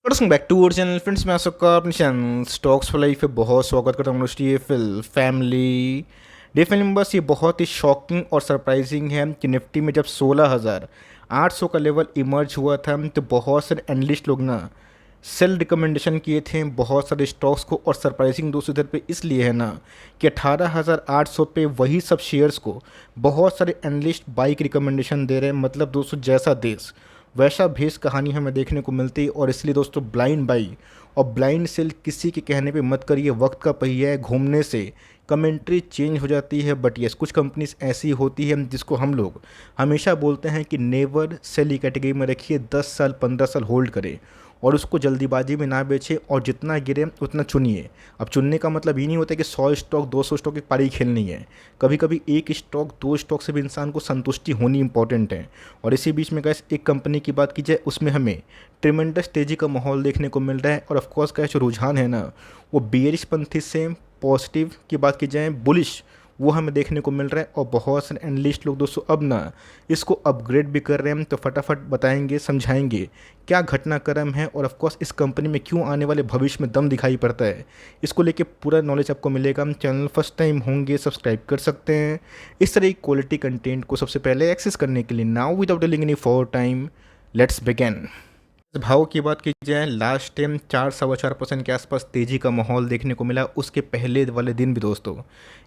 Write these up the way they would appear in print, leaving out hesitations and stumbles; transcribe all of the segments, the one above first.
Welcome back to our channel friends. मैं आप सबका अपने चैनल स्टॉक्स फॉर लाइफ पे बहुत स्वागत करता हूँ। डीएफएल फैमिली डीएफएल मेंबर्स, ये बहुत ही शॉकिंग और सरप्राइजिंग है कि निफ्टी में जब 16,800 का लेवल इमर्ज हुआ था तो बहुत सारे एनालिस्ट लोग ना सेल रिकमेंडेशन किए थे बहुत सारे स्टॉक्स को। और सरप्राइजिंग दोस्तों इधर पे इसलिए है ना कि 18,800 पे वही सब शेयर्स को बहुत सारे एनालिस्ट बाई की रिकमेंडेशन दे रहे हैं। मतलब दोस्तों, जैसा देश वैसा भेष कहानी हमें देखने को मिलती है। और इसलिए दोस्तों, ब्लाइंड बाई और ब्लाइंड सेल किसी के कहने पे मत करिए। वक्त का पहिया है, घूमने से कमेंट्री चेंज हो जाती है। बट यस, कुछ कंपनीज ऐसी होती है जिसको हम लोग हमेशा बोलते हैं कि नेवर सेल ही कैटेगरी में रखिए, 10 साल 15 साल होल्ड करें और उसको जल्दीबाजी में ना बेचें और जितना गिरे उतना चुनिए। अब चुनने का मतलब ये नहीं होता कि 100 स्टॉक 200 स्टॉक की पारी खेलनी है। कभी कभी एक स्टॉक दो स्टॉक से भी इंसान को संतुष्टि होनी इंपॉर्टेंट है। और इसी बीच में गैस एक कंपनी की बात की जाए, उसमें हमें ट्रिमेंडस तेज़ी का माहौल देखने को मिल रहा है। और ऑफकोर्स गैस जो रुझान है ना, वो बेयरिश पंथी से पॉजिटिव की बात की जाए बुलिश, वो हमें देखने को मिल रहा है। और बहुत सारे एनालिस्ट लोग दोस्तों अब ना इसको अपग्रेड भी कर रहे हैं। तो फटाफट बताएंगे, समझाएंगे क्या घटनाक्रम है और ऑफकोर्स इस कंपनी में क्यों आने वाले भविष्य में दम दिखाई पड़ता है। इसको लेके पूरा नॉलेज आपको मिलेगा। चैनल फर्स्ट टाइम होंगे सब्सक्राइब कर सकते हैं इस तरह की क्वालिटी कंटेंट को सबसे पहले एक्सेस करने के लिए। Now without dealing any for time, let's begin. भाव की बात की जाए, लास्ट टाइम 4-4.25% के आसपास तेज़ी का माहौल देखने को मिला। उसके पहले वाले दिन भी दोस्तों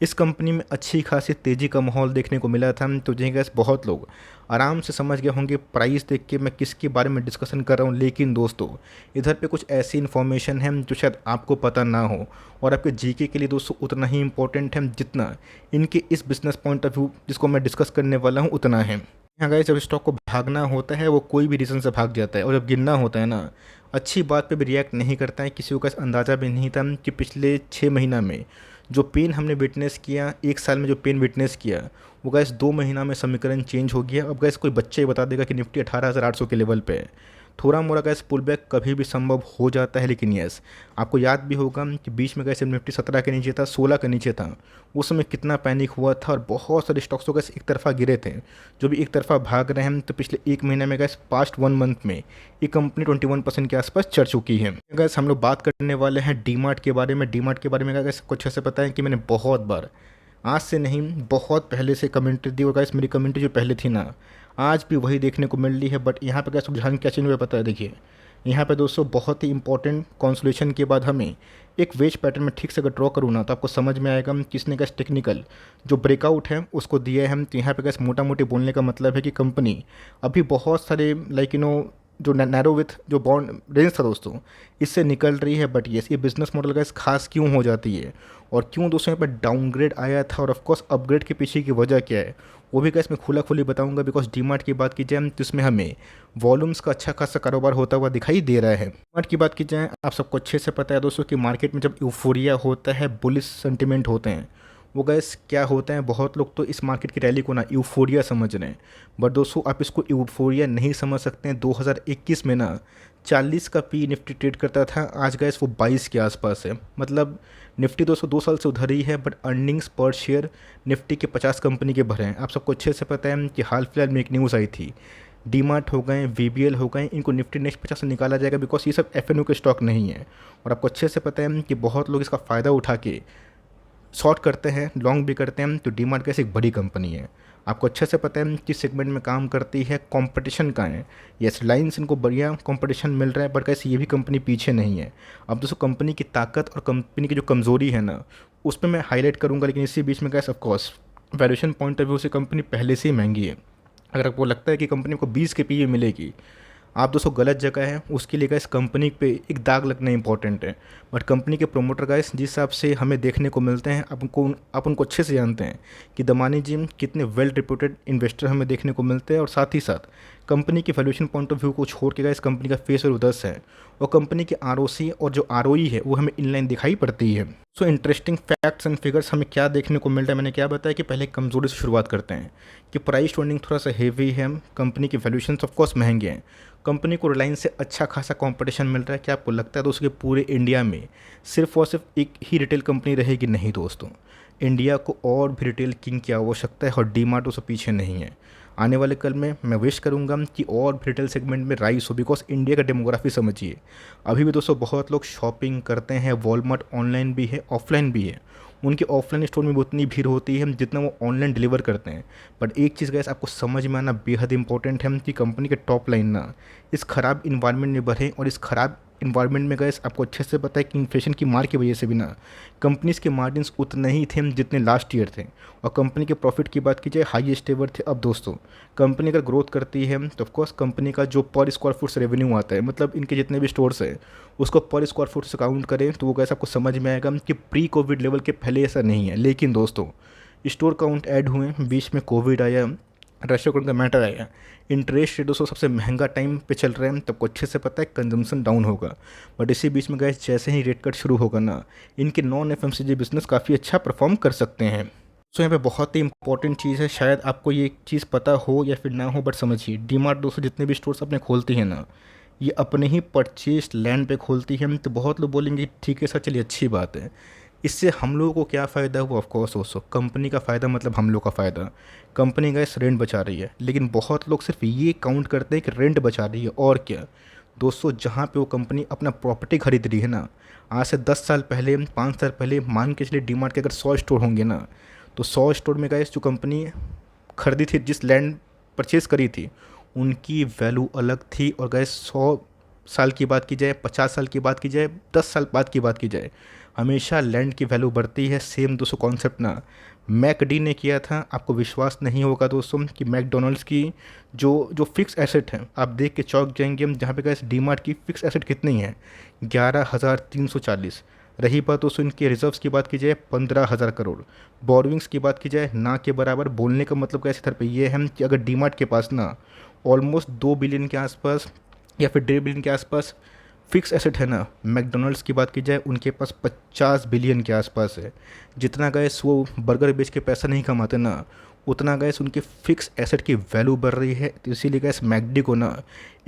इस कंपनी में अच्छी खासी तेज़ी का माहौल देखने को मिला था। तो जी गैस बहुत लोग आराम से समझ गए होंगे प्राइस देख के मैं किसके बारे में डिस्कशन कर रहा हूँ। लेकिन दोस्तों इधर पे कुछ ऐसी इन्फॉर्मेशन है जो शायद आपको पता ना हो और आपके जीके के लिए दोस्तों उतना ही इम्पोर्टेंट है जितना इनके इस बिजनेस पॉइंट ऑफ व्यू जिसको मैं डिस्कस करने वाला हूँ उतना है। यहाँ गाइस जब स्टॉक को भागना होता है वो कोई भी रीज़न से भाग जाता है, और जब गिरना होता है ना अच्छी बात पे भी रिएक्ट नहीं करता है। किसी को अंदाज़ा भी नहीं था कि पिछले 6 महीना में जो पेन हमने विटनेस किया, एक साल में जो पेन विटनेस किया, वो गैस 2 महीना में समीकरण चेंज हो गया। अब गैस कोई बच्चा ही बता देगा कि निफ्टी 18,800 के लेवल पे है। थोड़ा मोड़ा गैस पुल बैक कभी भी संभव हो जाता है। लेकिन यस, आपको याद भी होगा कि बीच में गैस निफ्टी 17 के नीचे था, 16 के नीचे था। उस समय कितना पैनिक हुआ था और बहुत सारे स्टॉक्स तो गैस एक तरफा गिरे थे। जो भी एक तरफा भाग रहे हैं तो पिछले 1 महीने में गैस पास्ट 1 मंथ में ये कंपनी 21% के आसपास चढ़ चुकी है। गैस हम लोग बात करने वाले हैं डीमार्ट के बारे में। डीमार्ट के बारे में गैस कुछ ऐसे पता है कि मैंने बहुत बार, आज से नहीं बहुत पहले से कमेंट्री दी। और गाइस मेरी कमेंट्री जो पहले थी ना आज भी वही देखने को मिल रही है। बट यहाँ पे गाइस रुझान क्या चेंज हुआ पता है? देखिए यहाँ पे दोस्तों बहुत ही इंपॉर्टेंट कॉन्सुलेशन के बाद हमें एक वेज पैटर्न में ठीक से अगर ड्रॉ करूँ ना तो आपको समझ में आएगा किसने गैस टेक्निकल जो ब्रेकआउट है उसको दिया है हम। तो यहाँ पे गैस मोटा मोटी बोलने का मतलब है कि कंपनी अभी बहुत सारे जो नैरो विथ जो बॉन्ड रेंज था दोस्तों इससे निकल रही है। बट येस, ये बिजनेस मॉडल गैस खास क्यों हो जाती है और क्यों दोस्तों यहाँ पर डाउनग्रेड आया था और ऑफकोर्स अपग्रेड के पीछे की वजह क्या है वो भी गैस मैं खुला खुली बताऊंगा। बिकॉज डीमार्ट की बात की जाए तो इसमें हमें वॉल्यूम्स का अच्छा खासा कारोबार होता हुआ दिखाई दे रहा है। डीमार्ट की बात की जाए, आप सबको अच्छे से पता है दोस्तों कि मार्केट में जब यूफोरिया होता है, बुलिश सेंटिमेंट होते हैं, वो गैस क्या होता है, बहुत लोग तो इस मार्केट की रैली को ना यूफोरिया समझ रहे हैं। बट दोस्तों आप इसको यूफोरिया नहीं समझ सकते हैं। 2021 में ना 40 का पी निफ्टी ट्रेड करता था, आज गैस वो 22 के आसपास है। मतलब निफ्टी दोस्तों 2 साल से उधर ही है। बट अर्निंग्स पर शेयर निफ्टी के 50 कंपनी के भरे हैं। आप सबको अच्छे से पता है कि हाल फिलहाल में एक न्यूज़ आई थी, डीमार्ट हो गए, वीबीएल हो गए, इनको निफ्टी नेक्स्ट 50 से निकाला जाएगा बिकॉज ये सब एफएनओ के स्टॉक नहीं है। और आपको अच्छे से पता है कि बहुत लोग इसका फ़ायदा उठा के शॉर्ट करते हैं, लॉन्ग भी करते हैं। तो डीमार्ट कैसे एक बड़ी कंपनी है, आपको अच्छे से पता है किस सेगमेंट में काम करती है, कंपटीशन का है। यस, रिलायंस इनको बढ़िया कंपटीशन मिल रहा है बट कैसे ये भी कंपनी पीछे नहीं है। अब दोस्तों कंपनी की ताकत और कंपनी की जो कमज़ोरी है ना उस पर मैं हाईलाइट करूँगा। लेकिन इसी बीच में कैसे of course valuation point of view से कंपनी पहले से ही महंगी है। अगर आपको लगता है कि कंपनी को 20 के पी मिलेगी, आप दोस्तों गलत जगह है। उसके लिए गाइस कंपनी पे एक दाग लगना इंपॉर्टेंट है। बट कंपनी के प्रोमोटर गाइस जिस हिसाब से हमें देखने को मिलते हैं, आप उनको अच्छे से जानते हैं कि दमानी जी कितने वेल रिप्यूटेड इन्वेस्टर हमें देखने को मिलते हैं। और साथ ही साथ कंपनी की वैल्यूएशन पॉइंट ऑफ व्यू को छोड़ के गाइस कंपनी का फेस वैल्यू 10 है और कंपनी की आरओसी और जो आरओई है वो हमें इनलाइन दिखाई पड़ती है। So interesting facts and figures हमें क्या देखने को मिल रहा है, मैंने क्या बताया कि पहले कमजोरी से शुरुआत करते हैं कि प्राइस ट्रेंडिंग थोड़ा सा हेवी है, कंपनी की वैल्यूएशन ऑफकोर्स महंगे हैं, कंपनी को रिलायंस से अच्छा खासा कंपटीशन मिल रहा है। क्या आपको लगता है दोस्तों कि पूरे इंडिया में सिर्फ और सिर्फ एक ही रिटेल कंपनी रहेगी? नहीं दोस्तों, इंडिया को और भी रिटेल किंग की आवश्यकता है और डीमार्ट उससे पीछे नहीं है। आने वाले कल में मैं विश करूंगा कि और भी रिटेल सेगमेंट में राइज हो, बिकॉज इंडिया का डेमोग्राफी समझिए। अभी भी दोस्तों बहुत लोग शॉपिंग करते हैं, वॉलमार्ट ऑनलाइन भी है ऑफलाइन भी है, उनके ऑफलाइन स्टोर में भी उतनी भीड़ होती है जितना वो ऑनलाइन डिलीवर करते हैं। बट एक चीज़ गैस आपको समझ में आना बेहद इंपॉर्टेंट है कि कंपनी के टॉप लाइन ना इस ख़राब इन्वायरमेंट में बढ़े, और इस ख़राब इन्वायरमेंट में गैस आपको अच्छे से पता है कि इन्फ्लेशन की मार की वजह से भी ना कंपनीज़ के मार्जिन्स उतने ही थे जितने लास्ट ईयर थे, और कंपनी के प्रॉफिट की बात की जाए हाईएस्ट एवर थे। अब दोस्तों कंपनी अगर ग्रोथ करती है तो ऑफकोर्स कंपनी का जो पर स्क्वायर फुट से रेवेन्यू आता है, मतलब इनके जितने भी स्टोर्स हैं उसको पर स्क्वायर फुट से काउंट करें तो वो कैसे आपको समझ में आएगा कि प्री कोविड लेवल के पहले ऐसा नहीं है। लेकिन दोस्तों स्टोर काउंट ऐड हुए, बीच में कोविड आया, रशिया यूक्रेन का मैटर आया, इंटरेस्ट रेट दोस्तों सबसे महंगा टाइम पे चल रहे हैं, तब को अच्छे से पता है कंजम्पशन डाउन होगा। बट इसी बीच में गैस जैसे ही रेट कट शुरू होगा ना, इनके नॉन एफएमसीजी बिजनेस काफ़ी अच्छा परफॉर्म कर सकते हैं। सो यहाँ पे बहुत ही इंपॉर्टेंट चीज़ है, शायद आपको ये चीज़ पता हो या फिर ना हो, बट समझिए डीमार्ट दोस्तों जितने भी स्टोर्स अपने खोलती हैं ना, ये अपने ही परचेज लैंड पे खोलती है। तो बहुत लोग बोलेंगे ठीक है सर, चलिए अच्छी बात है, इससे हम लोगों को क्या फ़ायदा हुआ? ऑफकोर्स दोस्तों कंपनी का फ़ायदा मतलब हम लोग का फ़ायदा। कंपनी गैस रेंट बचा रही है, लेकिन बहुत लोग सिर्फ ये काउंट करते हैं कि रेंट बचा रही है, और क्या दोस्तों जहाँ पे वो कंपनी अपना प्रॉपर्टी खरीद रही है ना, आज से 10 साल पहले 5 साल पहले मान के चलिए डीमार्ट के अगर 100 स्टोर होंगे ना, तो 100 स्टोर में गैस जो कंपनी खरीदी थी, जिस लैंड परचेज़ करी थी, उनकी वैल्यू अलग थी। और गैस 100 साल की बात की जाए, 50 साल की बात की जाए, 10 साल बाद की बात की जाए, हमेशा लैंड की वैल्यू बढ़ती है। सेम दोस्तों कॉन्सेप्ट ना मैकडी ने किया था। आपको विश्वास नहीं होगा दोस्तों कि मैकडोनल्ड्स की जो जो फिक्स एसेट है, आप देख के चौंक जाएंगे हम, जहाँ पे गैस डीमार्ट की फिक्स एसेट कितनी है? 11,340। रही बात दोस्तों इनके रिजर्व्स की बात की जाए 15,000 करोड़। बोरोइंग्स की बात की जाए ना के बराबर। बोलने का मतलब कैसे इधर पे ये है कि अगर डीमार्ट के पास ना ऑलमोस्ट 2 बिलियन के आसपास या फिर 1.5 बिलियन के आसपास फिक्स एसेट है ना, मैकडोनल्ड्स की बात की जाए उनके पास 50 बिलियन के आसपास है। जितना गैस वो बर्गर बेच के पैसा नहीं कमाते ना, उतना गैस उनके फिक्स एसेट की वैल्यू बढ़ रही है। तो इसीलिए गैस मैकडी को ना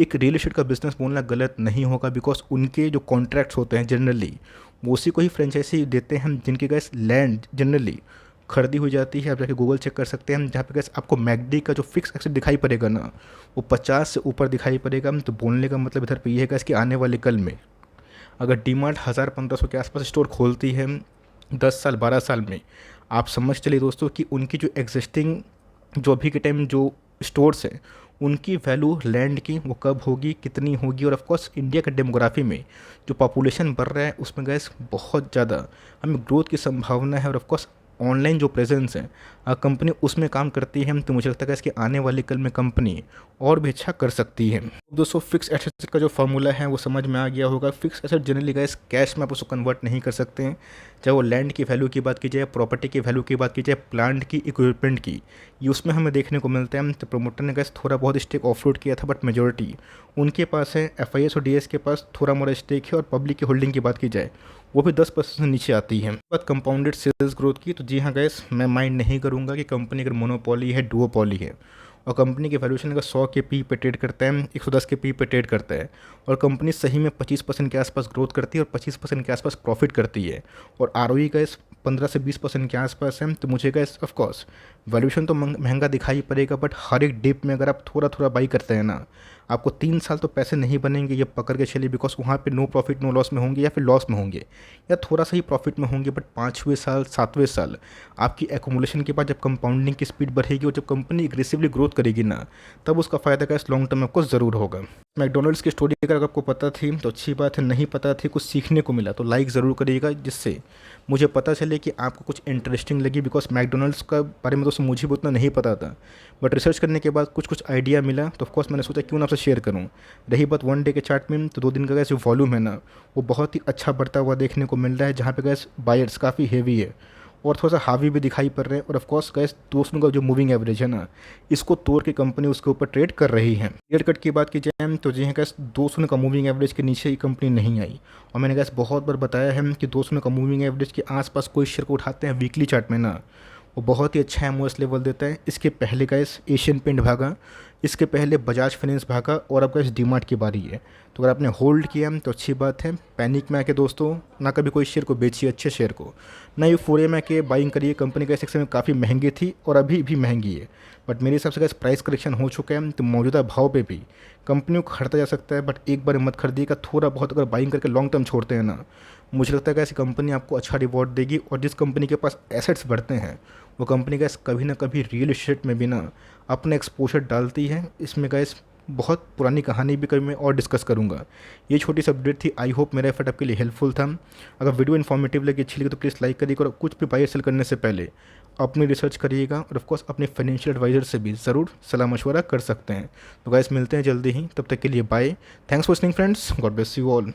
एक रियल एस्टेट का बिजनेस बोलना गलत नहीं होगा, बिकॉज उनके जो कॉन्ट्रैक्ट्स होते हैं जनरली वो उसी को ही फ्रेंचाइजी देते हैं जिनके गैस लैंड जनरली खरीदी हुई जाती है। आप जाके गूगल चेक कर सकते हैं, जहाँ पे गैस आपको मैकडी का जो फिक्स एसेट दिखाई पड़ेगा ना, वो 50 से ऊपर दिखाई पड़ेगा। तो बोलने का मतलब इधर पे ये है गैस कि आने वाले कल में अगर डीमार्ट 1,000-1,500 के आसपास स्टोर खोलती है 10 साल 12 साल में, आप समझ चलिए दोस्तों कि उनकी जो एग्जिस्टिंग जो अभी के टाइम जो स्टोर्स हैं उनकी वैल्यू लैंड की वो कब होगी, कितनी होगी। और ऑफकोर्स इंडिया के डेमोग्राफी में जो पॉपुलेशन बढ़ रहा है उसमें गैस बहुत ज़्यादा हमें ग्रोथ की संभावना है। और ऑफकोर्स ऑनलाइन जो प्रेजेंस है कंपनी उसमें काम करती है, तो मुझे लगता है कि आने वाले कल में कंपनी और भी अच्छा कर सकती है। दोस्तों फिक्स एसेट का जो फार्मूला है वो समझ में आ गया होगा। Fix asset generally gas cash में आप उसको कन्वर्ट नहीं कर सकते हैं, चाहे वो लैंड की वैल्यू की बात की जाए, प्रॉपर्टी की वैल्यू की बात की जाए, प्लांट की, इक्विपमेंट की, ये उसमें हमें देखने को मिलता है। तो प्रोमोटर ने गैस थोड़ा बहुत स्टेक ऑफलोड किया था, बट मेजोरिटी उनके पास है। एफआईएस और डीएस के पास थोड़ा मोड़ा स्टेक है। और पब्लिक की होल्डिंग की बात की जाए वो भी 10% से नीचे आती है। बात कंपाउंडेड सेल्स ग्रोथ की, तो जी हाँ गैस मैं माइंड नहीं करूँगा कि कंपनी अगर मोनोपोली है, डुओपोली है, और कंपनी के वैल्यूएशन अगर 100 के पी पे ट्रेड करता है, 110 के पी पे ट्रेड करता है, और कंपनी सही में 25% के आसपास ग्रोथ करती है और 25% के आसपास प्रॉफिट करती है, और आरओई का इस 15 से 20% के आसपास है, तो मुझे गैस ऑफकोर्स वैल्यूएशन तो महंगा दिखाई पड़ेगा, बट हर एक डिप में अगर आप थोड़ा थोड़ा बाई करते हैं ना, आपको 3 साल तो पैसे नहीं बनेंगे ये पकड़ के चलिए, बिकॉज वहाँ पे नो प्रॉफिट नो लॉस में होंगे या फिर लॉस में होंगे या थोड़ा सा ही प्रॉफिट में होंगे। बट 5वें साल 7वें साल आपकी एकोमुलेशन के बाद जब कंपाउंडिंग की स्पीड बढ़ेगी और जब कंपनी एग्रेसिवली ग्रोथ करेगी ना, तब उसका फ़ायदा का लॉन्ग टर्म में आपको ज़रूर होगा। मैकडोनल्ड्स की स्टोरी अगर आपको पता थी तो अच्छी बात है, नहीं पता थी कुछ सीखने को मिला तो लाइक ज़रूर करिएगा, जिससे मुझे पता चले कि आपको कुछ इंटरेस्टिंग लगी। बिकॉज मैकडोनल्ड्स का बारे में दोस्तों मुझे भी उतना नहीं पता था, बट रिसर्च करने के बाद कुछ आइडिया मिला, तो ऑफकोर्स मैंने सोचा क्यों ना आपसे शेयर करूँ। रही बात 1 डे के चार्ट में, तो 2 दिन का गैस जो वॉल्यूम है ना वो बहुत ही अच्छा बढ़ता हुआ देखने को मिल रहा है, जहाँ पे गैस बायर्स काफ़ी हेवी है और थोड़ा सा हावी भी दिखाई पड़ रहे हैं। और ऑफकोर्स गैस दोस्तों का जो मूविंग एवरेज है ना, इसको तोड़ के कंपनी उसके ऊपर ट्रेड कर रही है। क्लियर कट की बात की जाए तो जी हाँ गैस 200 का मूविंग एवरेज के नीचे ही कंपनी नहीं आई, और मैंने गैस बहुत बार बताया है कि 200 का मूविंग एवरेज के आसपास कोई शेयर को उठाते हैं वीकली चार्ट में ना, वो बहुत ही अच्छा एमओएस लेवल देता है। इसके पहले गैस एशियन पेंट भागा, इसके पहले बजाज फाइनेंस भागा और अब गाइस डीमार्ट की बारी है। तो अगर आपने होल्ड किया तो अच्छी बात है, पैनिक में आके दोस्तों ना कभी कोई शेयर को बेचिए, अच्छे शेयर को ना यूफोरिया में आके बाइंग करिए। कंपनी का इस सेक्शन में काफ़ी महंगी थी और अभी भी महंगी है, बट मेरे हिसाब से गाइस प्राइस करेक्शन हो चुका है, तो मौजूदा भाव पे भी कंपनियों को खरीदा जा सकता है। बट एक बार मत खरीदिएगा, थोड़ा बहुत अगर बाइंग करके लॉन्ग टर्म छोड़ते हैं ना, मुझे लगता है कि ऐसी कंपनी आपको अच्छा रिवॉर्ड देगी। और जिस कंपनी के पास एसेट्स बढ़ते हैं वो कंपनी गैस कभी ना कभी रियल इस्टेट में भी ना अपना एक्सपोजर डालती है। इसमें गैस बहुत पुरानी कहानी भी कभी मैं और डिस्कस करूंगा। ये छोटी सी अपडेट थी, आई होप मेरा एफर्ट आपके लिए हेल्पफुल था। अगर वीडियो इन्फॉर्मेटिव लगी, अच्छी लगी तो प्लीज़ लाइक करिएगा और कुछ भी बाय सेल करने से पहले अपनी रिसर्च करिएगा और ऑफकोर्स अपने फाइनेंशियल एडवाइजर से भी ज़रूर सलाह मशवरा कर सकते हैं। तो गैस मिलते हैं जल्दी ही, तब तक के लिए bye. Thanks for listening friends, God bless you all.